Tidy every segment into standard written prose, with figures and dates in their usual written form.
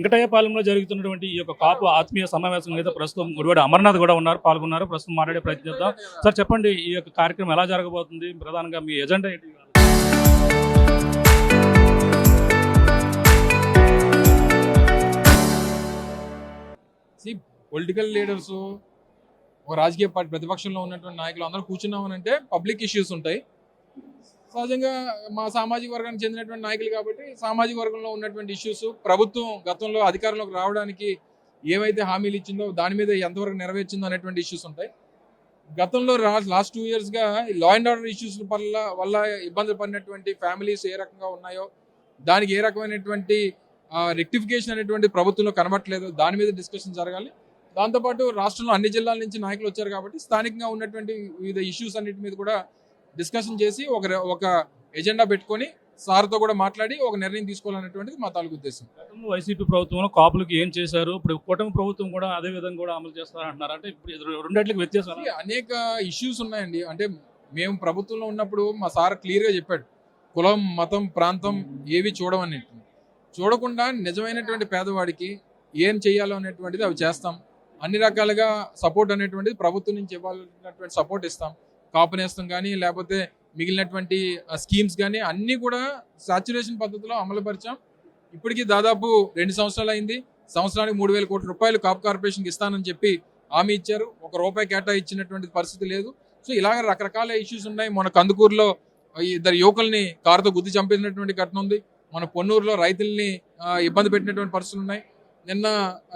వెంకటయ్యపాలెంలో జరుగుతున్నటువంటి ఈ యొక్క కాపు ఆత్మీయ సమావేశం మీద ప్రస్తుతం గుడివాడ అమర్నాథ్ కూడా పాల్గొన్నారు. ప్రస్తుతం మాట్లాడే ప్రయత్నం చేద్దాం. సార్ చెప్పండి, ఈ యొక్క కార్యక్రమం ఎలా జరగబోతుంది? ప్రధానంగా మీ ఎజెండా ఏంటి? పొలిటికల్ లీడర్స్, ఒక రాజకీయ పార్టీ ప్రతిపక్షంలో ఉన్నటువంటి నాయకులు అందరూ కూర్చున్నామనంటే పబ్లిక్ ఇష్యూస్ ఉంటాయి. సహజంగా మా సామాజిక వర్గానికి చెందినటువంటి నాయకులు కాబట్టి సామాజిక వర్గంలో ఉన్నటువంటి ఇష్యూస్, ప్రభుత్వం గతంలో అధికారంలోకి రావడానికి ఏవైతే హామీలు ఇచ్చిందో దాని మీద ఎంతవరకు నెరవేర్చిందో అనేటువంటి ఇష్యూస్ ఉంటాయి. గతంలో లాస్ట్ 2 yearsగా లా అండ్ ఆర్డర్ ఇష్యూస్ వల్ల ఇబ్బందులు పడినటువంటి ఫ్యామిలీస్ ఏ రకంగా ఉన్నాయో దానికి ఏ రకమైనటువంటి రెక్టిఫికేషన్ అనేటువంటి ప్రభుత్వంలో కనబట్టలేదు, దాని మీద డిస్కషన్ జరగాలి. దాంతోపాటు రాష్ట్రంలో అన్ని జిల్లాల నుంచి నాయకులు వచ్చారు కాబట్టి స్థానికంగా ఉన్నటువంటి వివిధ ఇష్యూస్ అన్నిటి మీద కూడా డిస్కషన్ చేసి ఒక ఎజెండా పెట్టుకొని సార్తో కూడా మాట్లాడి ఒక నిర్ణయం తీసుకోవాలనేటువంటిది మా తాలూకు ఉద్దేశం. వైసీపీ ప్రభుత్వంలో కాపులకి ఏం చేశారు, ఇప్పుడు కూటమి ప్రభుత్వం కూడా అదే విధంగా కూడా అమలు చేస్తారంటున్నారు. అంటే ఇప్పుడు రెండిట్లకి వ్యత్యాసం అనేక ఇష్యూస్ ఉన్నాయండి. అంటే మేము ప్రభుత్వంలో ఉన్నప్పుడు మా సార్ క్లియర్గా చెప్పాడు, కులం, మతం, ప్రాంతం ఏవి చూడకుండా నిజమైనటువంటి పేదవాడికి ఏం చేయాలో అనేటువంటిది అవి చేస్తాం. అన్ని రకాలుగా సపోర్ట్ అనేటువంటిది ప్రభుత్వం నుంచి ఇవ్వాలన్నటువంటి సపోర్ట్ ఇస్తాం. కాపు నేస్తం కానీ లేకపోతే మిగిలినటువంటి స్కీమ్స్ కానీ అన్నీ కూడా సాచ్యురేషన్ పద్ధతిలో అమలుపరిచాం. ఇప్పటికీ దాదాపు 2 సంవత్సరాలు అయింది. సంవత్సరానికి 3,000 కోట్ల రూపాయలు కాపు కార్పొరేషన్కి ఇస్తానని చెప్పి హామీ ఇచ్చారు. ₹1 కేటాయించినటువంటి పరిస్థితి లేదు. సో ఇలాగ రకరకాల ఇష్యూస్ ఉన్నాయి. మన కందుకూరులో 2 యువకుల్ని కారుతో గుద్ది చంపినటువంటి ఘటన ఉంది. మన పొన్నూరులో రైతుల్ని ఇబ్బంది పెట్టినటువంటి పరిస్థితులు ఉన్నాయి. నిన్న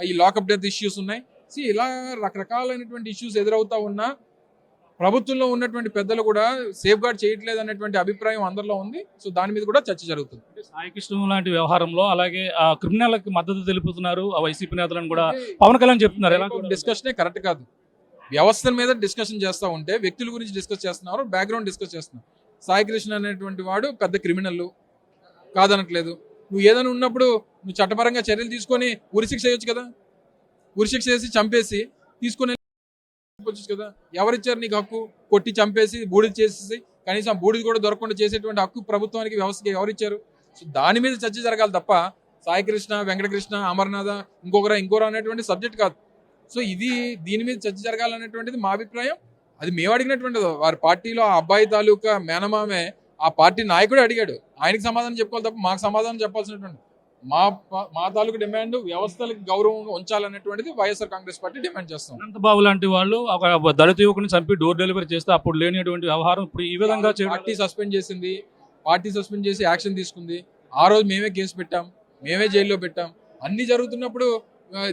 ఈ లాకప్ డెత్ ఇష్యూస్ ఉన్నాయి. సో ఇలా రకరకాలైనటువంటి ఇష్యూస్ ఎదురవుతా ఉన్నా ప్రభుత్వంలో ఉన్నటువంటి పెద్దలు కూడా సేఫ్ గార్డ్ చేయట్లేదు అనేటువంటి అభిప్రాయం అందరిలో ఉంది. సో దాని మీద కూడా చర్చ జరుగుతుంది. సాయికృష్ణ లాంటి వ్యవహారంలో అలాగే క్రిమినల్కి మద్దతు తెలుపుతున్నారు ఆ వైసీపీ నేతలను కూడా పవన్ కళ్యాణ్ చెప్తున్నారు. డిస్కషనే కరెక్ట్ కాదు. వ్యవస్థల మీద డిస్కషన్ చేస్తూ ఉంటే వ్యక్తుల గురించి డిస్కస్ చేస్తున్నారు, బ్యాక్గ్రౌండ్ డిస్కస్ చేస్తున్నారు. సాయికృష్ణ అనేటువంటి వాడు పెద్ద క్రిమినల్ కాదనట్లేదు. నువ్వు ఏదైనా ఉన్నప్పుడు నువ్వు చట్టపరంగా చర్యలు తీసుకొని ఉరిశిక్ష చేయొచ్చు కదా. ఉరిశిక్ష చేసి చంపేసి తీసుకుని కదా. ఎవరిచ్చారు నీకు హక్కు? కొట్టి చంపేసి బూడిద చేసేసి కనీసం బూడిది కూడా దొరకకుండా చేసేటువంటి హక్కు ప్రభుత్వానికి, వ్యవస్థకి ఎవరిచ్చారు? సో దాని మీద చర్చ జరగాలి తప్ప సాయికృష్ణ, వెంకటకృష్ణ, అమర్నాథ, ఇంకోరా అనేటువంటి సబ్జెక్ట్ కాదు. సో దీని మీద చర్చ జరగాలనేటువంటిది మా అభిప్రాయం. అది మేము అడిగినటువంటిది. వారి పార్టీలో ఆ అబ్బాయి తాలూకా మేనమామే ఆ పార్టీ నాయకుడు అడిగాడు, ఆయనకి సమాధానం చెప్పుకోవాలి తప్ప మాకు సమాధానం చెప్పాల్సినటువంటి మా తాలూకు డిమాండ్ వ్యవస్థలకు గౌరవం ఉంచాలనేటువంటిది వైఎస్ఆర్ కాంగ్రెస్ పార్టీ డిమాండ్ చేస్తాం. అనంతబాబు లాంటి వాళ్ళు ఒక దళిత యువకుని చంపి డోర్ డెలివరీ చేస్తే అప్పుడు లేనిటువంటి వ్యవహారం ఇప్పుడు ఈ విధంగా పార్టీ సస్పెండ్ చేసింది. పార్టీ సస్పెండ్ చేసి యాక్షన్ తీసుకుంది. ఆ రోజు మేమే కేసు పెట్టాం, మేమే జైల్లో పెట్టాం. అన్ని జరుగుతున్నప్పుడు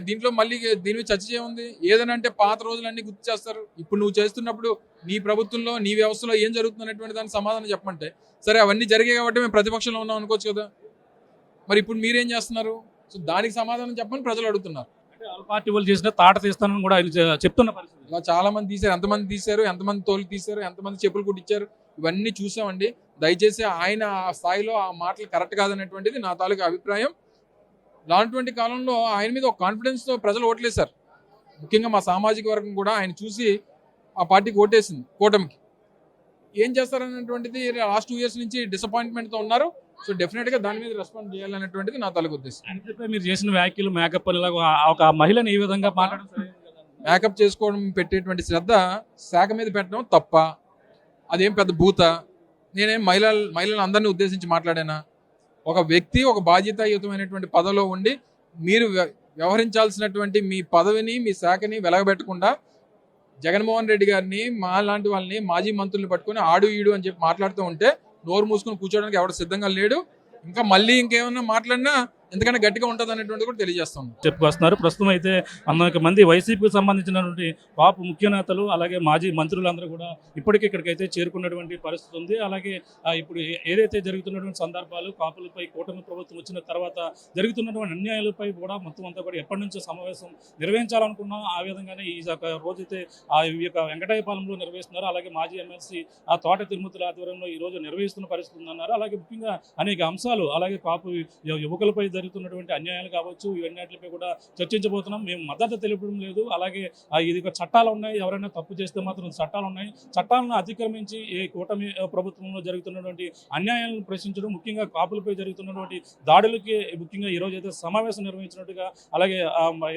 దీంట్లో మళ్ళీ దీని మీద చర్చ ఏముంది? ఏదైనా అంటే పాత రోజులన్నీ గుర్తు చేస్తారు. ఇప్పుడు నువ్వు చేస్తున్నప్పుడు నీ ప్రభుత్వంలో, నీ వ్యవస్థలో ఏం జరుగుతుంది అనేటువంటి దానికి సమాధానం చెప్పమంటే, సరే అవన్నీ జరిగాయి కాబట్టి మేము ప్రతిపక్షంలో ఉన్నాం అనుకోవచ్చు కదా. మరి ఇప్పుడు మీరేం చేస్తున్నారు? సో దానికి సమాధానం చెప్పని ప్రజలు అడుగుతున్నారు. పార్టీ వాళ్ళు చేసిన తాట తీస్తానని కూడా ఆయన చెప్తున్న పరిస్థితి. ఇలా చాలా మంది తీశారు. ఎంతమంది తీశారు, ఎంతమంది తోలు తీశారు, ఎంతమంది చెప్పులు కుట్టించారు, ఇవన్నీ చూసామండి. దయచేసి ఆయన ఆ స్థాయిలో ఆ మాటలు కరెక్ట్ కాదనేటువంటిది నా తాలూకా అభిప్రాయం. లాంటి కాలంలో ఆయన మీద ఒక కాన్ఫిడెన్స్తో ప్రజలు ఓట్లేశారు. ముఖ్యంగా మా సామాజిక వర్గం కూడా ఆయన చూసి ఆ పార్టీకి ఓటేసింది, కూటమికి. ఏం చేస్తారనేటువంటిది లాస్ట్ 2 years నుంచి డిసప్పాయింట్మెంట్తో ఉన్నారు. సో డెఫినెట్గా దాని మీద రెస్పాండ్ చేయాలనేటువంటిది నా తాలూకు ఉద్దేశం. మీరు చేసిన వ్యాఖ్యలు మేకప్ ఒక మహిళని ఈ విధంగా మేకప్ చేసుకోవడం, పెట్టేటువంటి శ్రద్ధ శాఖ మీద పెట్టడం తప్ప, అదేం పెద్ద భూత. నేనేం మహిళలను అందరినీ ఉద్దేశించి మాట్లాడానా? ఒక వ్యక్తి ఒక బాధ్యతాయుతమైనటువంటి పదవిలో ఉండి మీరు వ్యవహరించాల్సినటువంటి మీ పదవిని, మీ శాఖని వెలగబెట్టకుండా జగన్మోహన్ రెడ్డి గారిని, మా లాంటి వాళ్ళని, మాజీ మంత్రుల్ని పట్టుకుని ఆడు ఈడు అని చెప్పి మాట్లాడుతూ ఉంటే నోరు మూసుకొని కూర్చోడానికి ఎవరు సిద్ధంగా లేడు. ఇంకా మళ్ళీ ఇంకేమన్నా మాట్లాడినా ఎందుకంటే గట్టిగా ఉంటుంది అనేటువంటి కూడా తెలియజేస్తాం. చెప్పుకొస్తున్నారు. ప్రస్తుతం అయితే అనేక మంది వైసీపీకి సంబంధించినటువంటి కాపు ముఖ్య నేతలు అలాగే మాజీ మంత్రులందరూ కూడా ఇప్పటికీ ఇక్కడికైతే చేరుకున్నటువంటి పరిస్థితి ఉంది. అలాగే ఇప్పుడు ఏదైతే జరుగుతున్నటువంటి సందర్భాలు, కాపులపై కూటమి ప్రభుత్వం వచ్చిన తర్వాత జరుగుతున్నటువంటి అన్యాయాలపై కూడా మొత్తం అంతా కూడా ఎప్పటి నుంచో సమావేశం నిర్వహించాలనుకున్నాం. ఆ విధంగానే ఈ రోజైతే ఈ యొక్క వెంకటయ్యపాలెంలో నిర్వహిస్తున్నారు. అలాగే మాజీ ఎమ్మెల్సీ ఆ తోట తిరుమతుల ఆధ్వర్యంలో ఈ రోజు నిర్వహిస్తున్న పరిస్థితి ఉందన్నారు. అలాగే ముఖ్యంగా అనేక అంశాలు, అలాగే కాపు యువకులపై జరుగుతున్నటువంటి అన్యాయాలు కావచ్చు, ఇవన్నిటిపై కూడా చర్చించబోతున్నాం. మేము మద్దతు తెలపడం లేదు. అలాగే ఇది ఒక చట్టాలు ఉన్నాయి, ఎవరైనా తప్పు చేస్తే మాత్రం చట్టాలు ఉన్నాయి. చట్టాలను అతిక్రమించి ఈ కూటమి ప్రభుత్వంలో జరుగుతున్నటువంటి అన్యాయాలను ప్రశ్నించడం, ముఖ్యంగా కాపులపై జరుగుతున్నటువంటి దాడులకి ముఖ్యంగా ఈరోజు అయితే సమావేశం నిర్వహించినట్టుగా, అలాగే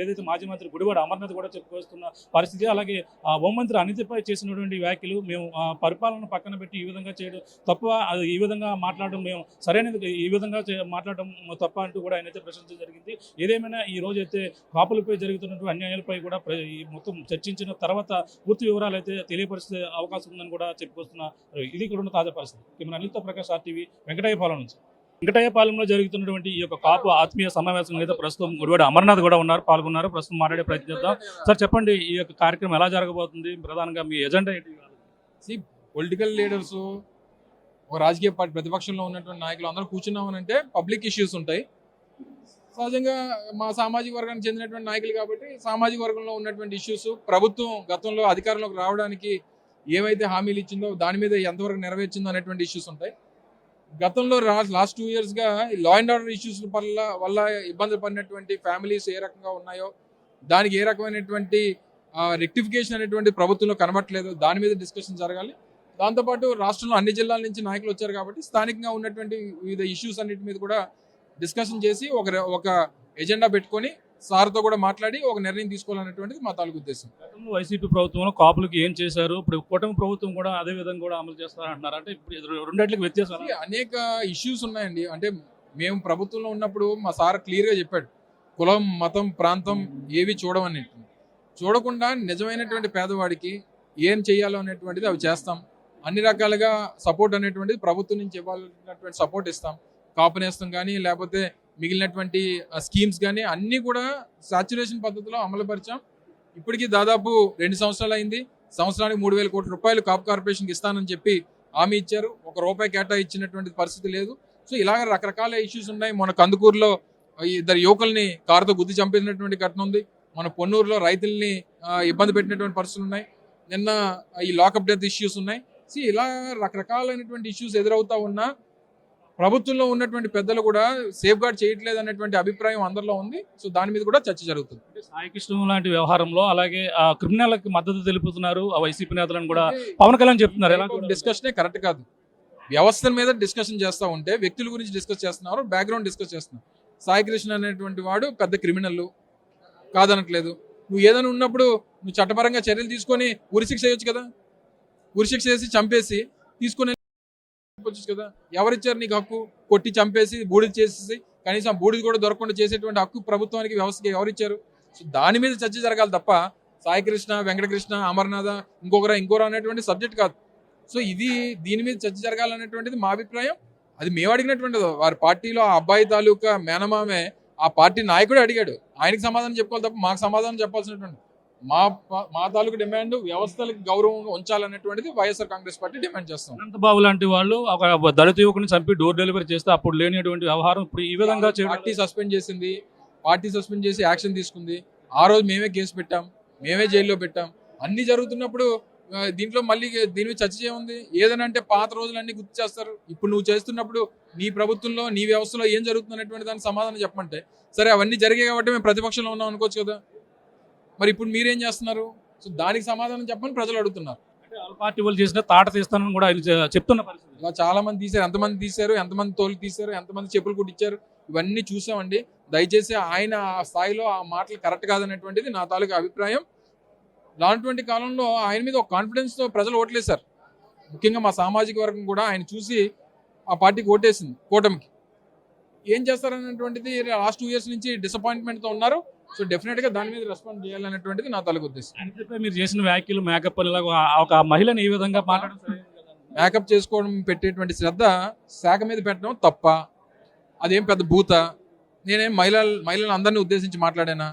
ఏదైతే మాజీ మంత్రి గుడివాడ అమర్నాథ్ కూడా చెప్పుకొస్తున్న పరిస్థితి, అలాగే హోంమంత్రి అనితపై చేసినటువంటి వ్యాఖ్యలు, మేము పరిపాలన పక్కన పెట్టి ఈ విధంగా చేయడం తప్ప, అది ఈ విధంగా మాట్లాడడం మేము సరైనది, ఈ విధంగా మాట్లాడడం తప్ప అంటూ కూడా ఆయన అయితే ప్రశ్నించడం జరిగింది. ఏదేమైనా ఈ రోజు అయితే కాపులపై జరుగుతున్నటువంటి అన్యాయాలపై కూడా ఈ మొత్తం చర్చించిన తర్వాత పూర్తి వివరాలు అయితే తెలియపరిచే అవకాశం ఉందని కూడా చెప్పుకొస్తున్నారు. ఇది ఇక్కడ ఉన్న తాజా పరిస్థితి. కెమెరా అనిల్తో ప్రకాష్, RTV, వెంకటయ్యపాలెం నుంచి. వెంకటయ్యపాలెంలో జరుగుతున్నటువంటి ఈ యొక్క కాపు ఆత్మీయ సమావేశం అయితే ప్రస్తుతం గుడివాడ అమర్నాథ్ కూడా పాల్గొన్నారు. ప్రస్తుతం మాట్లాడే ప్రయత్నం చేద్దాం. సార్ చెప్పండి, ఈ యొక్క కార్యక్రమం ఎలా జరగబోతుంది, ప్రధానంగా మీ ఎజెండా ఏంటి? పొలిటికల్ లీడర్స్, ఒక రాజకీయ పార్టీ ప్రతిపక్షంలో ఉన్నటువంటి నాయకులు అందరూ కూర్చున్నామనంటే పబ్లిక్ ఇష్యూస్ ఉంటాయి. సహజంగా మా సామాజిక వర్గానికి చెందినటువంటి నాయకులు కాబట్టి సామాజిక వర్గంలో ఉన్నటువంటి ఇష్యూస్, ప్రభుత్వం గతంలో అధికారంలోకి రావడానికి ఏవైతే హామీలు ఇచ్చిందో దాని మీద ఎంతవరకు నెరవేర్చిందో అనేటువంటి ఇష్యూస్ ఉంటాయి. గతంలో లాస్ట్ 2 yearsగా లా అండ్ ఆర్డర్ ఇష్యూస్ వల్ల ఇబ్బందులు పడినటువంటి ఫ్యామిలీస్ ఏ రకంగా ఉన్నాయో, దానికి ఏ రకమైనటువంటి రెక్టిఫికేషన్ అనేటువంటి ప్రభుత్వంలో కనబట్టలేదు, దాని మీద డిస్కషన్ జరగాలి. దాంతోపాటు రాష్ట్రంలో అన్ని జిల్లాల నుంచి నాయకులు వచ్చారు కాబట్టి స్థానికంగా ఉన్నటువంటి వివిధ ఇష్యూస్ అన్నిటి మీద కూడా డిస్కషన్ చేసి ఒక ఎజెండా పెట్టుకొని సార్తో కూడా మాట్లాడి ఒక నిర్ణయం తీసుకోవాలనేటువంటిది మా తాలూకు ఉద్దేశం. గతంలో వైసీపీ ప్రభుత్వంలో కాపులకి ఏం చేశారు, ఇప్పుడు కూటమి ప్రభుత్వం కూడా అదే విధంగా కూడా అమలు చేస్తారంటున్నారు. అంటే ఇప్పుడు రెండిట్లకి వ్యత్యాసం అనేక ఇష్యూస్ ఉన్నాయండి. అంటే మేము ప్రభుత్వంలో ఉన్నప్పుడు మా సార్ క్లియర్గా చెప్పాడు, కులం, మతం, ప్రాంతం ఏవి చూడమని. చూడకుండా నిజమైనటువంటి పేదవాడికి ఏం చేయాలో అనేటువంటిది అవి చేస్తాం. అన్ని రకాలుగా సపోర్ట్ అనేటువంటిది ప్రభుత్వం నుంచి ఇవ్వాల్సినటువంటి సపోర్ట్ ఇస్తాం. కాపు నేస్తం కానీ లేకపోతే మిగిలినటువంటి స్కీమ్స్ కానీ అన్నీ కూడా సాచ్యురేషన్ పద్ధతిలో అమలుపరిచాం. ఇప్పటికీ దాదాపు 2 సంవత్సరాలు అయింది. సంవత్సరానికి 3,000 కోట్ల రూపాయలు కాపు కార్పొరేషన్కి ఇస్తానని చెప్పి హామీ ఇచ్చారు. ₹1 కేటాయించినటువంటి పరిస్థితి లేదు. సో ఇలాగ రకరకాల ఇష్యూస్ ఉన్నాయి. మన కందుకూరులో 2 యువకుల్ని కారుతో గుద్ది చంపేసినటువంటి ఘటన ఉంది. మన పొన్నూరులో రైతుల్ని ఇబ్బంది పెట్టినటువంటి పరిస్థితులు ఉన్నాయి. నిన్న ఈ లాకప్ డెత్ ఇష్యూస్ ఉన్నాయి. సో ఇలా రకరకాలైనటువంటి ఇష్యూస్ ఎదురవుతా ఉన్నా ప్రభుత్వంలో ఉన్నటువంటి పెద్దలు కూడా సేఫ్ గార్డ్ చేయట్లేదు అనేటువంటి అభిప్రాయం అందరిలో ఉంది. సో దాని మీద కూడా చర్చ జరుగుతుంది. సాయి కృష్ణ లాంటి వ్యవహారంలో అలాగే క్రిమినల్కి మద్దతు తెలుపుతున్నారు ఆ వైసీపీ నేతలను కూడా పవన్ కళ్యాణ్ చెప్తున్నారు. ఎలా డిస్కషనే కరెక్ట్ కాదు. వ్యవస్థల మీద డిస్కషన్ చేస్తూ ఉంటే వ్యక్తుల గురించి డిస్కస్ చేస్తున్నారు, బ్యాక్గ్రౌండ్ డిస్కస్ చేస్తున్నారు. సాయి కృష్ణ అనేటువంటి వాడు పెద్ద క్రిమినల్ కాదనట్లేదు. నువ్వు ఏదైనా ఉన్నప్పుడు నువ్వు చట్టపరంగా చర్యలు తీసుకొని ఉరిశిక్ష చేయొచ్చు కదా. ఉరిశిక్ష చేసి చంపేసి తీసుకుని కదా. ఎవరిచ్చారు నీకు హక్కు? కొట్టి చంపేసి బూడిద చేసేసి కనీసం బూడిద కూడా దొరకకుండా చేసేటువంటి హక్కు ప్రభుత్వానికి, వ్యవస్థకి ఎవరిచ్చారు? సో దాని మీద చర్చ జరగాలి తప్ప సాయి కృష్ణ, వెంకటకృష్ణ, అమర్నాథ, ఇంకోరా అనేటువంటి సబ్జెక్ట్ కాదు. సో దీని మీద చర్చ జరగాలనేటువంటిది మా అభిప్రాయం. అది మేము అడిగినటువంటిది. వారి పార్టీలో ఆ అబ్బాయి తాలూకా మేనమామే ఆ పార్టీ నాయకుడు అడిగాడు, ఆయనకి సమాధానం చెప్పుకోవాలి తప్ప మాకు సమాధానం చెప్పాల్సినటువంటి మా తాలూకు డిమాండ్ వ్యవస్థలకు గౌరవం ఉంచాలనేటువంటిది వైఎస్ఆర్ కాంగ్రెస్ పార్టీ డిమాండ్ చేస్తాం. అనంతబాబు లాంటి వాళ్ళు ఒక దళిత యువకుని చంపి డోర్ డెలివరీ చేస్తే అప్పుడు లేనిటువంటి వ్యవహారం ఇప్పుడు ఈ విధంగా పార్టీ సస్పెండ్ చేసింది. పార్టీ సస్పెండ్ చేసి యాక్షన్ తీసుకుంది. ఆ రోజు మేమే కేసు పెట్టాం, మేమే జైల్లో పెట్టాం. అన్ని జరుగుతున్నప్పుడు దీంట్లో మళ్ళీ దీని మీద చర్చ ఏముంది? ఏదైనా అంటే పాత రోజులన్నీ గుర్తు చేస్తారు. ఇప్పుడు నువ్వు చేస్తున్నప్పుడు నీ ప్రభుత్వంలో, నీ వ్యవస్థలో ఏం జరుగుతుంది అనేటువంటి దానికి సమాధానం చెప్పమంటే, సరే అవన్నీ జరిగాయి కాబట్టి మేము ప్రతిపక్షంలో ఉన్నాం అనుకోవచ్చు కదా. మరి ఇప్పుడు మీరేం చేస్తున్నారు? సో దానికి సమాధానం చెప్పమని ప్రజలు అడుగుతున్నారు. పార్టీ వాళ్ళు చేసిన తాట తీస్తానని కూడా ఆయన చెప్తున్న పరిస్థితి. ఇలా చాలా మంది తీశారు. ఎంతమంది తీశారు, ఎంతమంది తోలు తీశారు, ఎంతమంది చెప్పులు కుట్టించారు, ఇవన్నీ చూసామండి. దయచేసి ఆయన ఆ స్థాయిలో ఆ మాటలు కరెక్ట్ కాదనేటువంటిది నా తాలూకా అభిప్రాయం. రానటువంటి కాలంలో ఆయన మీద ఒక కాన్ఫిడెన్స్తో ప్రజలు ఓట్లేశారు. ముఖ్యంగా మా సామాజిక వర్గం కూడా ఆయన చూసి ఆ పార్టీకి ఓటేసింది, కూటమికి. ఏం చేస్తారనేటువంటిది లాస్ట్ 2 years నుంచి డిసప్పాయింట్మెంట్తో ఉన్నారు. సో డెఫినెట్గా దాని మీద రెస్పాండ్ చేయాలనేటువంటిది నా తాలూకు ఉద్దేశం. అంటే మీరు చేసిన వ్యాఖ్యలు మేకప్ ఒక మహిళని ఈ విధంగా మాట్లాడడం, మేకప్ చేసుకోవడం, పెట్టేటువంటి శ్రద్ధ శాఖ మీద పెట్టడం తప్ప, అదేం పెద్ద భూత. నేనేం మహిళలను అందరినీ ఉద్దేశించి మాట్లాడానా?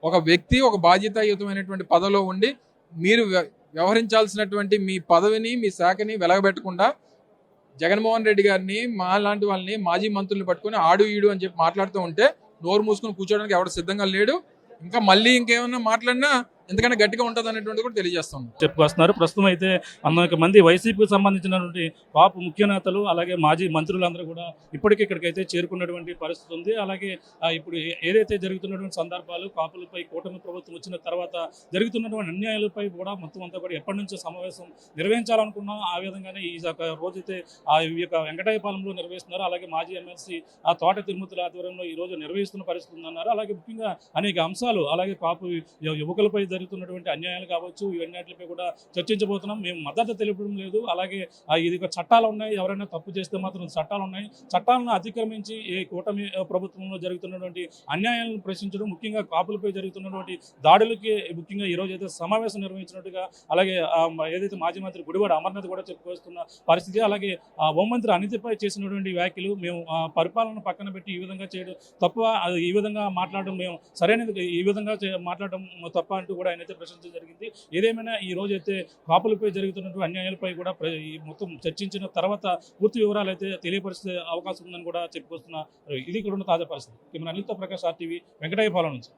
ఒక వ్యక్తి ఒక బాధ్యతాయుతమైనటువంటి పదవిలో ఉండి మీరు వ్యవహరించాల్సినటువంటి మీ పదవిని, మీ శాఖని వెలగబెట్టకుండా జగన్మోహన్ రెడ్డి గారిని, మా లాంటి వాళ్ళని, మాజీ మంత్రుల్ని పట్టుకుని ఆడు ఈడు అని చెప్పి మాట్లాడుతూ ఉంటే నోరు మూసుకొని కూర్చోడానికి ఎవరు సిద్ధంగా లేడు. ఇంకా మళ్ళీ ఇంకేమన్నా మాట్లాడినా ఎందుకంటే గట్టిగా ఉంటుంది అనేటువంటి కూడా తెలియజేస్తాం. చెప్పుకొస్తున్నారు. ప్రస్తుతం అయితే అనేక మంది వైసీపీకి సంబంధించినటువంటి పాపు ముఖ్య నేతలు అలాగే మాజీ మంత్రులందరూ కూడా ఇప్పటికే ఇక్కడికైతే చేరుకున్నటువంటి పరిస్థితి ఉంది. అలాగే ఇప్పుడు ఏదైతే జరుగుతున్నటువంటి సందర్భాలు కాపులపై కూటమి ప్రభుత్వం వచ్చిన తర్వాత జరుగుతున్నటువంటి అన్యాయాలపై కూడా మొత్తం అంతా కూడా ఎప్పటి నుంచో సమావేశం నిర్వహించాలనుకున్నాం. ఆ విధంగానే ఈ రోజైతే ఈ యొక్క వెంకటాయపాలెంలో నిర్వహిస్తున్నారు. అలాగే మాజీ ఎమ్మెల్సీ తోట తిరుమతుల ఆధ్వర్యంలో ఈ రోజు నిర్వహిస్తున్న పరిస్థితి ఉందన్నారు. అలాగే ముఖ్యంగా అనేక అంశాలు అలాగే కాపు యువకులపై జరుగుతున్నటువంటి అన్యాయాలు కావచ్చు, ఇవన్నిటిపై కూడా చర్చించబోతున్నాం. మేము మద్దతు తెలిపడం లేదు. అలాగే ఇది చట్టాలు ఉన్నాయి, ఎవరైనా తప్పు చేస్తే మాత్రం చట్టాలు ఉన్నాయి. చట్టాలను అతిక్రమించి ఈ కూటమి ప్రభుత్వంలో జరుగుతున్నటువంటి అన్యాయాలను ప్రశ్నించడం, ముఖ్యంగా కాపులపై జరుగుతున్నటువంటి దాడులకి ముఖ్యంగా ఈ రోజు అయితే సమావేశం నిర్వహించినట్టుగా అలాగే ఏదైతే మాజీ మంత్రి గుడివాడ అమర్నాథ్ కూడా చెప్పుకొస్తున్న పరిస్థితి. అలాగే హోంమంత్రి అనితపై చేసినటువంటి వ్యాఖ్యలు మేము పరిపాలన పక్కన పెట్టి ఈ విధంగా చేయడం తప్ప, ఈ విధంగా మాట్లాడడం మేము సరైనది, ఈ విధంగా మాట్లాడడం తప్ప అంటూ కూడా ఆయన అయితే ప్రశ్నించడం జరిగింది. ఏదేమైనా ఈ రోజు అయితే కాపులపై జరుగుతున్నటువంటి అన్యాయాలపై కూడా ఈ మొత్తం చర్చించిన తర్వాత పూర్తి వివరాలు అయితే తెలియపరిచే అవకాశం ఉందని కూడా చెప్పుకొస్తున్న ఇది ఇక్కడ ఉన్న తాజా పరిస్థితి. కెమెరా అనిల్తో ప్రకాష్ RTV వెంకటాయపాలెం నుంచి.